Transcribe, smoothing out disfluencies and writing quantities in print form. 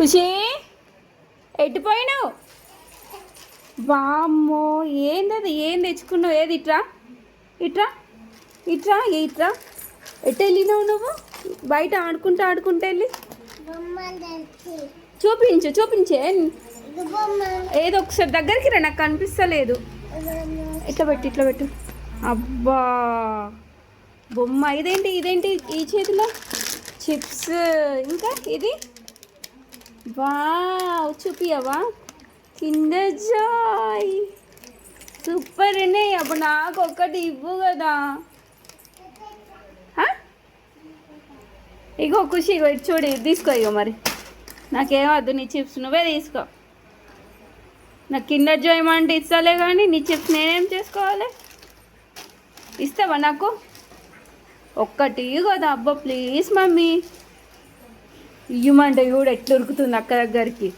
ఖుషి ఎట్టుపోయినావు? వామ్మో ఏంది అది? ఏం తెచ్చుకున్నావు? ఏది ఇట్రా ఇట్రా ఇట్రా ఇట్రా. ఎటు వెళ్ళినావు నువ్వు? బయట ఆడుకుంటా ఆడుకుంటా వెళ్ళి చూపించు చూపించే. ఏదో ఒకసారి దగ్గరికి రా, నాకు కనిపిస్తలేదు. ఇట్లా పెట్టు ఇట్లా పెట్టు. అబ్బా బొమ్మ. ఇదేంటి ఇదేంటి ఈ చేతిలో? చిప్స్. ఇంకా ఇది వావ్, చూపియవా? కిండర్ జాయ్ సూపర్ ఉన్నాయి. అప్పుడు నాకు ఒక్కటి ఇవ్వు కదా. ఇగో ఖుషి, ఇగో ఇటు చూడు, ఇది తీసుకో. ఇగో మరి నాకేమద్దు నీ చిప్స్, నువ్వే తీసుకో. నాకు కిండర్ జాయ్ అంటే ఇస్తాలే కానీ నీ చిప్స్ నేనేం చేసుకోవాలి? ఇస్తావా నాకు ఒక్కటి కదా? అబ్బా ప్లీజ్ మమ్మీ, ఇవ్వమంటే కూడా ఎట్లా ఉరుకుతుంది అక్క దగ్గరికి.